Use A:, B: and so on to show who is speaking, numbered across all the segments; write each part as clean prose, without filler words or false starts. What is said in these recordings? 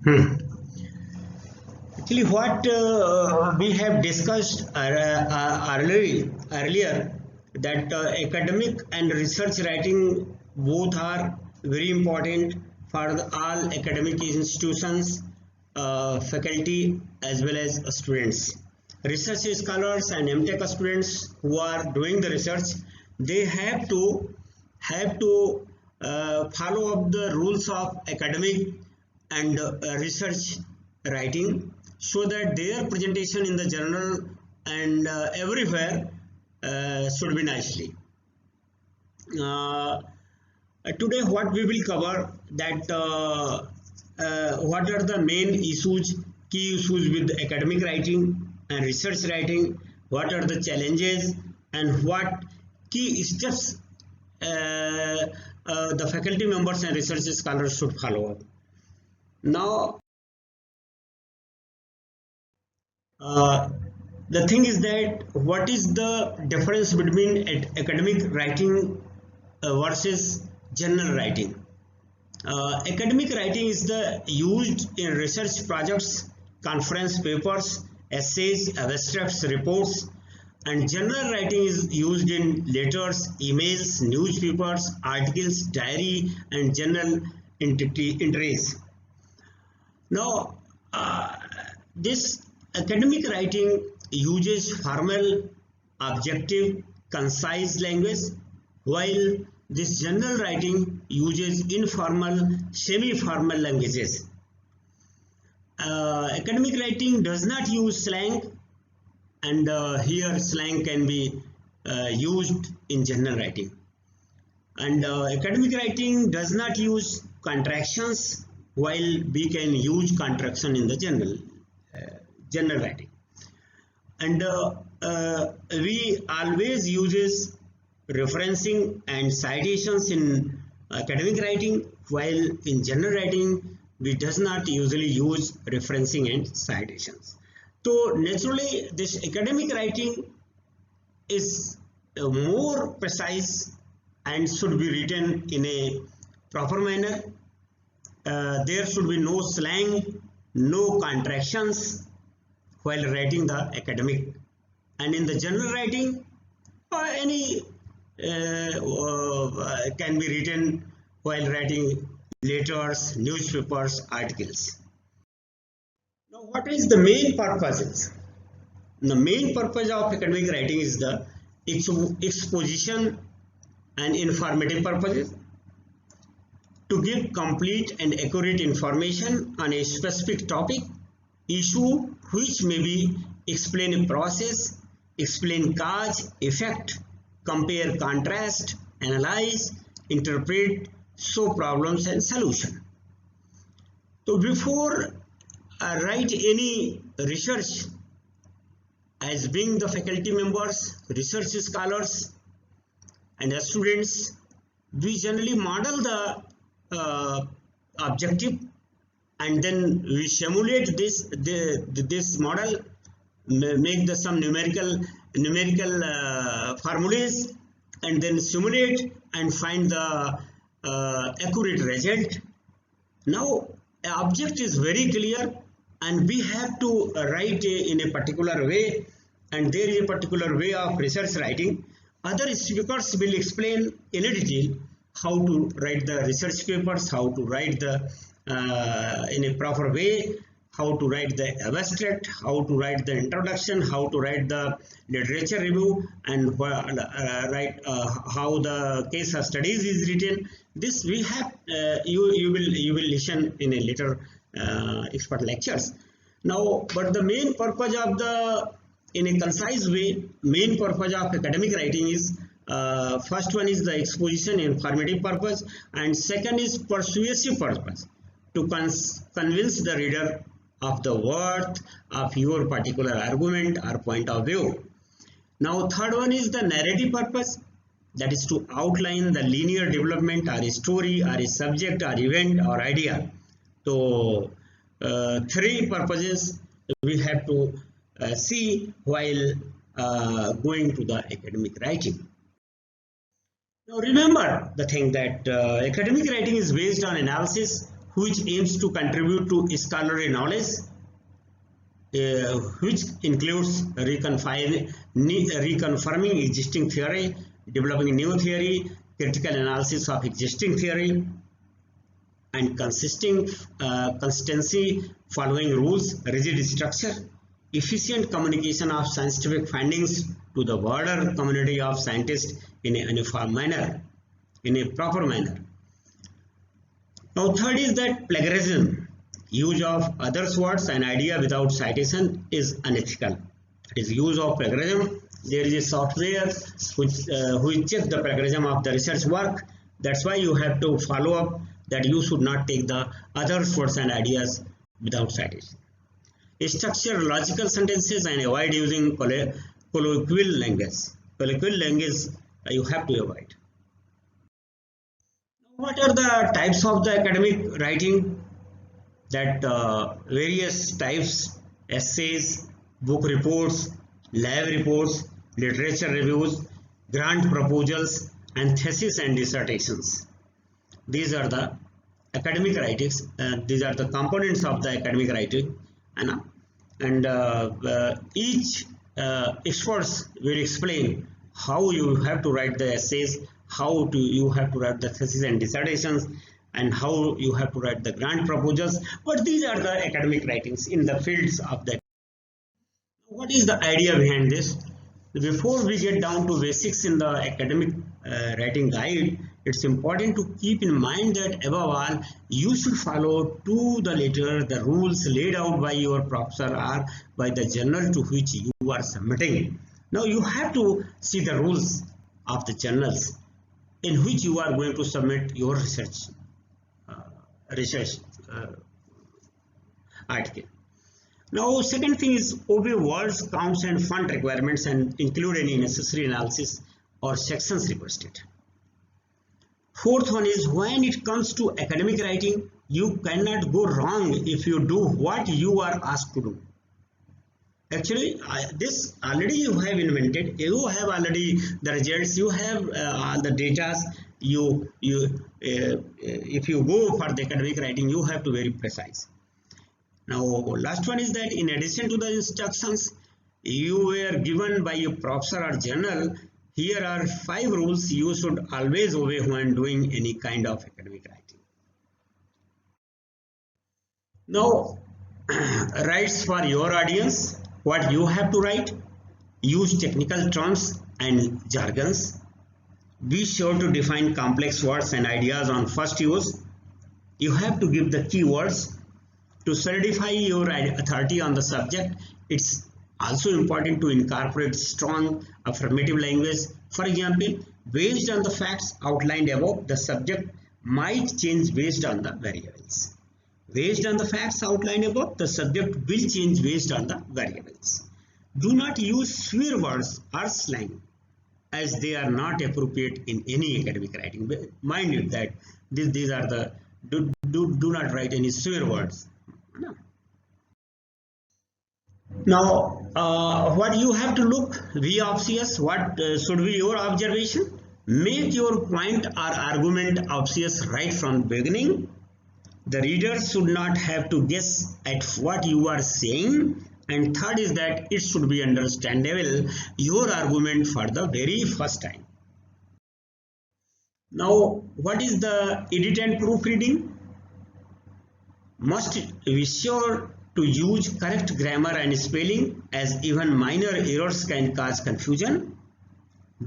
A: Hmm. Actually, what we have discussed earlier that academic and research writing both are very important for all academic institutions, faculty as well as students. Research scholars and MTech students who are doing the research, they have to follow up the rules of academic and research writing so that their presentation in the journal and everywhere should be nicely. Uh, Today what we will cover that what are the main issues, key issues with academic writing and research writing, what are the challenges and what key steps the faculty members and research scholars should follow up. Now, uh, the thing is that what is the difference between academic writing versus journal writing? Academic writing is the used in research projects, conference papers, essays, abstracts, reports, and journal writing is used in letters, emails, newspapers, articles, diary, and journal entries. Now, this academic writing uses formal, objective, concise language, while this journal writing uses informal, semi-formal languages. Academic writing does not use slang, and here slang can be used in journal writing. And academic writing does not use contractions, while we can use contraction in the journal writing. And we always uses referencing and citations in academic writing, while in journal writing we does not usually use referencing and citations. So naturally this academic writing is more precise and should be written in a proper manner. There should be no slang, no contractions while writing the academic. And in the journal writing, any can be written while writing letters, newspapers, articles. Now, what is the main purpose? The main purpose of academic writing is the exposition and informative purposes, to give complete and accurate information on a specific topic, issue, which may be explain a process, explain cause, effect, compare, contrast, analyze, interpret, show problems and solution. So before I write any research, as being the faculty members, research scholars and students, we generally model the objective, and then we simulate this model, make some numerical formulas, and then simulate and find the accurate result. Now object is very clear, and we have to write in a particular way, and there is a particular way of research writing. Other speakers will explain in detail how to write the research papers, how to write the in a proper way, how to write the abstract, how to write the introduction, how to write the literature review, and write how the case of studies is written. This we have you will listen in a later expert lectures. Now, but the main purpose of the, in a concise way, main purpose of academic writing is first one is the exposition, informative purpose, and second is persuasive purpose, to convince the reader of the worth of your particular argument or point of view. Now third one is the narrative purpose, that is to outline the linear development or a story or a subject or event or idea. So three purposes we have to see while going to the academic writing. Now remember the thing that academic writing is based on analysis, which aims to contribute to scholarly knowledge, which includes reconfirming existing theory, developing new theory, critical analysis of existing theory, and consistency following rules, rigid structure, efficient communication of scientific findings to the broader community of scientists in a uniform manner, in a proper manner. Now, third is that plagiarism, use of others' words and idea without citation, is unethical. It is use of plagiarism. There is a software which checks the plagiarism of the research work. That's why you have to follow up that you should not take the others' words and ideas without citation. Structure logical sentences and avoid using colloquial language. Colloquial language you have to avoid. What are the types of the academic writing? That various types: essays, book reports, lab reports, literature reviews, grant proposals, and thesis and dissertations. These are the academic writings. These are the components of the academic writing, and each experts will explain how you have to write the essays, how you have to write the thesis and dissertations, and how you have to write the grant proposals. But these are the academic writings in the fields of that. What is the idea behind this? Before we get down to basics in the academic writing guide, it's important to keep in mind that above all, you should follow to the letter the rules laid out by your professor or by the journal to which you are submitting. Now you have to see the rules of the journals in which you are going to submit your research article. Now, second thing is obey words, counts, and font requirements and include any necessary analysis or sections requested. Fourth one is when it comes to academic writing, you cannot go wrong if you do what you are asked to do. Actually, this already you have invented. You have already the results. You have all the data. If you go for the academic writing, you have to be very precise. Now, last one is that in addition to the instructions you were given by your professor or journal, here are 5 rules you should always obey when doing any kind of academic writing. Now, writes for your audience. What you have to write: use technical terms and jargons. Be sure to define complex words and ideas on first use. You have to give the keywords. To solidify your authority on the subject, it's also important to incorporate strong affirmative language. For example, based on the facts outlined above, the subject might change based on the variables. Based on the facts outlined above, the subject will change based on the variables. Do not use swear words or slang, as they are not appropriate in any academic writing. Mind you that these are the do not write any swear words. Now, what you have to look, be obvious. What should be your observation? Make your point or argument obvious right from the beginning. The reader should not have to guess at what you are saying. And third is that it should be understandable, your argument, for the very first time. Now, what is the edit and proofreading? Must be sure to use correct grammar and spelling, as even minor errors can cause confusion.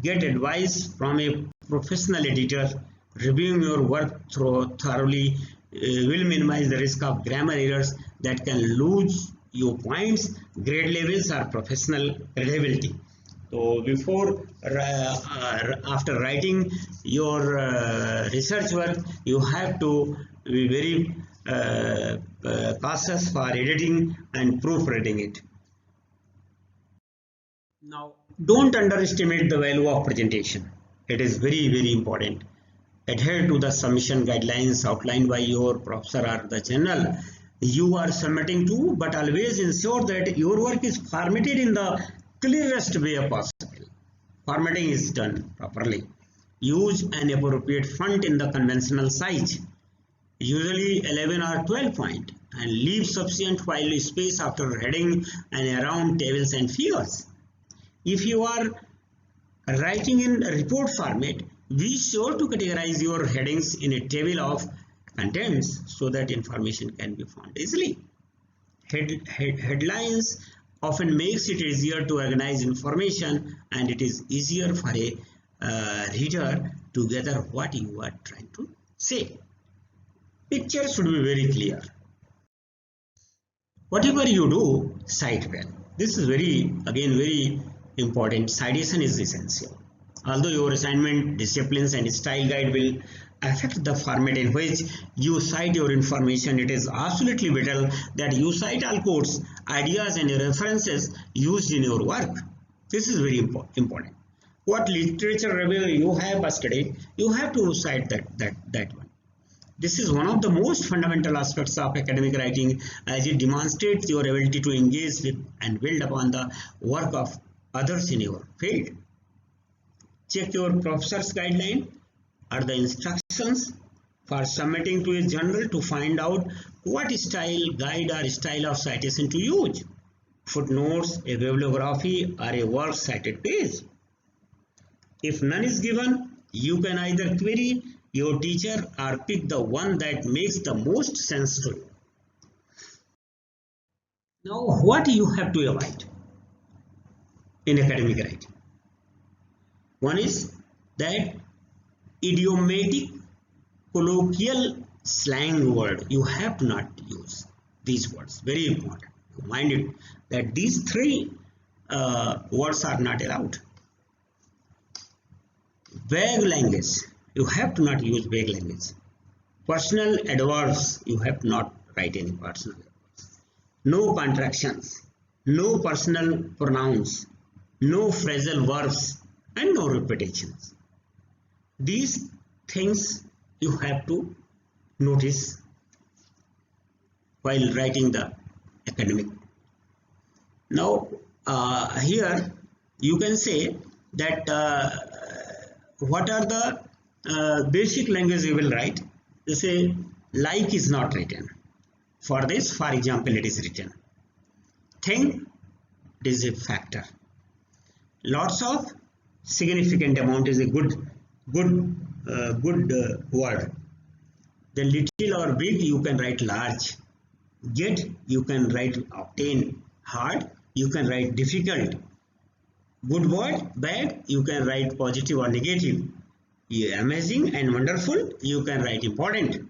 A: Get advice from a professional editor. Reviewing your work thoroughly will minimize the risk of grammar errors that can lose your points, grade levels, or professional credibility. So before, after writing your research work, you have to be very cautious for editing and proofreading it. Now, don't underestimate the value of presentation. It is very, very important. Adhere to the submission guidelines outlined by your professor or the journal you are submitting to, but always ensure that your work is formatted in the clearest way possible. Formatting is done properly. Use an appropriate font in the conventional size. usually 11 or 12 point, and leave sufficient while space after heading and around tables and figures. If you are writing in report format, be sure to categorize your headings in a table of contents so that information can be found easily. Headlines often makes it easier to organize information, and it is easier for a reader to gather what you are trying to say. Picture should be very clear. Whatever you do, cite well. This is very important. Citation is essential. Although your assignment, disciplines and style guide will affect the format in which you cite your information, it is absolutely vital that you cite all quotes, ideas and references used in your work. This is very important. What literature review you have studied, you have to cite that one. This is one of the most fundamental aspects of academic writing, as it demonstrates your ability to engage with and build upon the work of others in your field. Check your professor's guideline or the instructions for submitting to a journal to find out what style guide or style of citation to use. Footnotes, a bibliography or a works cited page. If none is given, you can either query your teacher or pick the one that makes the most sense to you. Now, what you have to avoid in academic writing? One is that idiomatic, colloquial, slang word. You have to not use these words. Very important. Mind it that these three words are not allowed. Vague language. You have to not use vague language. Personal adverbs. You have to not write any personal adverbs. No contractions. No personal pronouns. No phrasal verbs. And no repetitions. These things you have to notice while writing the academic. Now here you can say that what are the basic language you will write. You say like is not written. For this, for example, it is written. Think, it is a factor. Lots of, significant amount is a good word. Then little or big, you can write large. Get, you can write obtain. Hard, you can write difficult. Good word, bad, you can write positive or negative. Yeah, amazing and wonderful, you can write important.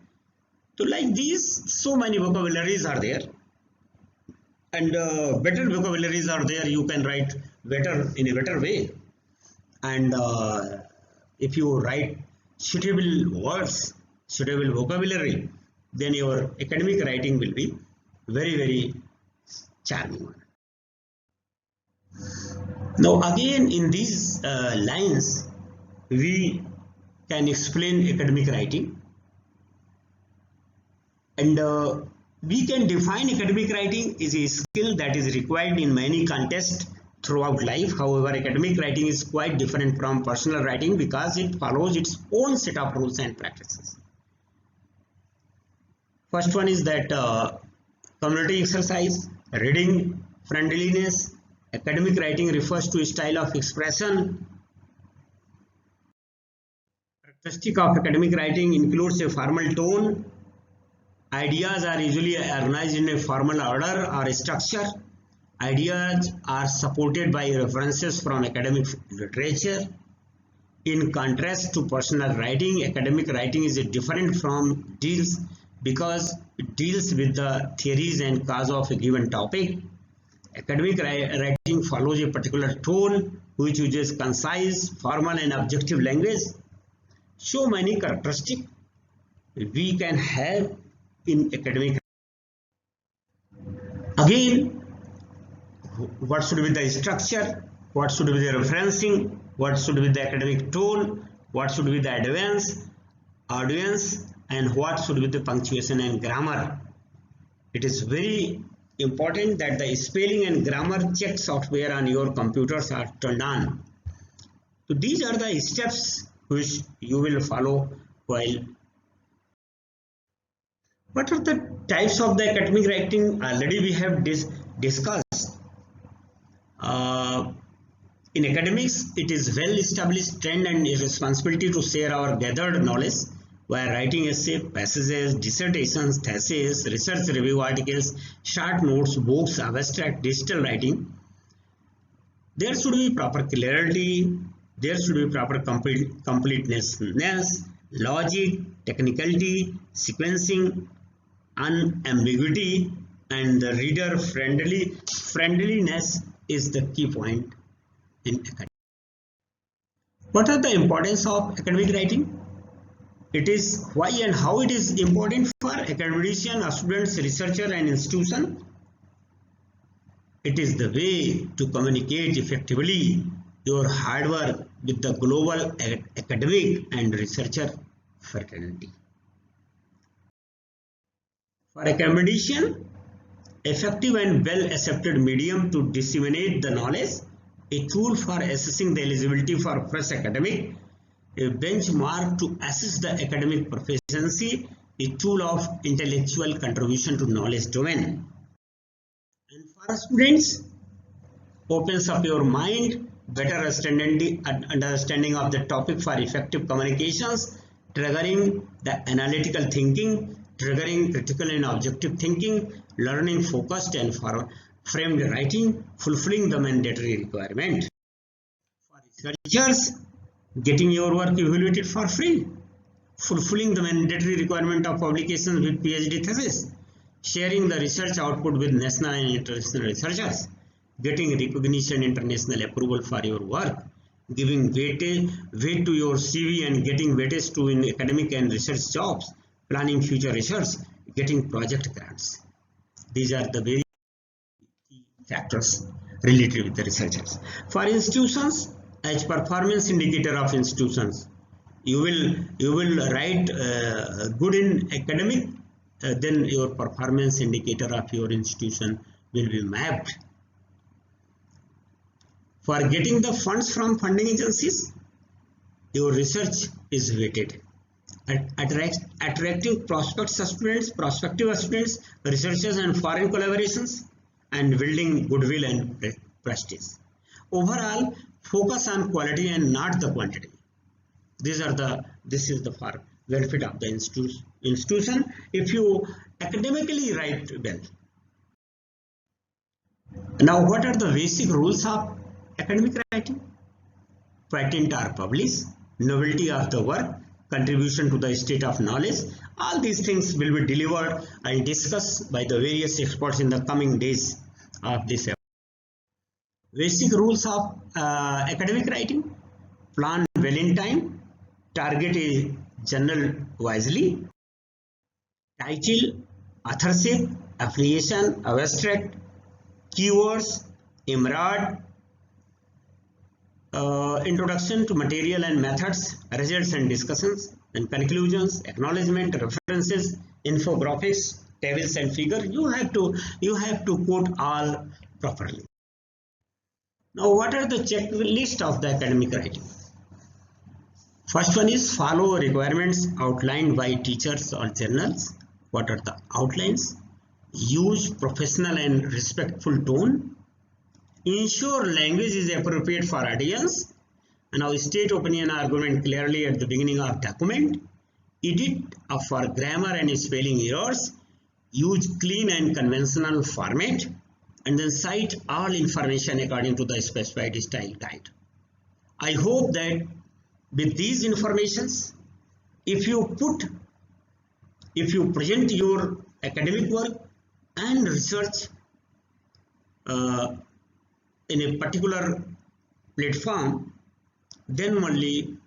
A: So like these, so many vocabularies are there, and better vocabularies are there. You can write better in a better way. And if you write suitable words, suitable vocabulary, then your academic writing will be very charming one. Now again, in these lines we can explain academic writing, and we can define academic writing is a skill that is required in many contexts throughout life. However, academic writing is quite different from personal writing because it follows its own set of rules and practices. First one is that community exercise, reading friendliness. Academic writing refers to a style of expression. Characteristic of academic writing includes a formal tone. Ideas are usually organized in a formal order or structure. Ideas are supported by references from academic literature. In contrast to personal writing, academic writing is different from deals because it deals with the theories and cause of a given topic. Academic writing follows a particular tone which uses concise, formal and objective language. So many characteristics we can have in academic. Again, what should be the structure, what should be the referencing, what should be the academic tone, what should be the audience, and what should be the punctuation and grammar. It is very important that the spelling and grammar check software on your computers are turned on. So these are the steps which you will follow while What are the types of the academic writing? Already we have discussed. In academics, it is well established trend and responsibility to share our gathered knowledge via writing essay, passages, dissertations, theses, research review articles, short notes, books, abstract, digital writing. There should be proper clarity, there should be proper completeness, logic, technicality, sequencing, unambiguity, and the reader friendliness is the key point in academic. What are the importance of academic writing? It is why and how it is important for academician, students, researcher, and institution. It is the way to communicate effectively your hard work with the global academic and researcher fraternity. For academician, effective and well accepted medium to disseminate the knowledge, a tool for assessing the eligibility for fresh academic, a benchmark to assess the academic proficiency, a tool of intellectual contribution to knowledge domain. And for students, opens up your mind, better understanding of the topic for effective communications, triggering the analytical thinking, triggering critical and objective thinking, learning focused and framed writing, fulfilling the mandatory requirement. For researchers, getting your work evaluated for free, fulfilling the mandatory requirement of publications with PhD thesis, sharing the research output with national and international researchers, getting recognition, international approval for your work, giving weight to your CV and getting weightage to in academic and research jobs, planning future research, getting project grants. These are the very key factors related with the researchers. For institutions, as performance indicator of institutions, you will write good in academic, then your performance indicator of your institution will be mapped. For getting the funds from funding agencies, your research is weighted. Attractive prospective students, researchers and foreign collaborations, and building goodwill and prestige. Overall, focus on quality and not the quantity. This is the for benefit of the institution if you academically write well. Now, what are the basic rules of academic writing? Patent are published, novelty of the work, contribution to the state of knowledge. All these things will be delivered and discussed by the various experts in the coming days of this episode. Basic rules of academic writing: plan well in time, target a journal wisely, title, authorship, affiliation, abstract, keywords, emerald, introduction to material and methods, results and discussions, and conclusions, acknowledgement, references, infographics, tables and figures. You have to quote all properly. Now, what are the checklist of the academic writing? First one is follow requirements outlined by teachers or journals. What are the outlines? Use professional and respectful tone. Ensure language is appropriate for audience. Now state opinion argument clearly at the beginning of document. Edit for grammar and spelling errors. Use clean and conventional format. And then cite all information according to the specified style guide. I hope that with these informations, if you present your academic work and research in a particular platform, then only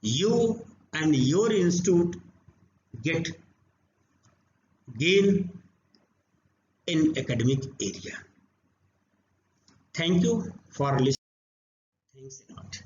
A: you and your institute gain in academic area. Thank you for listening. Thanks a lot.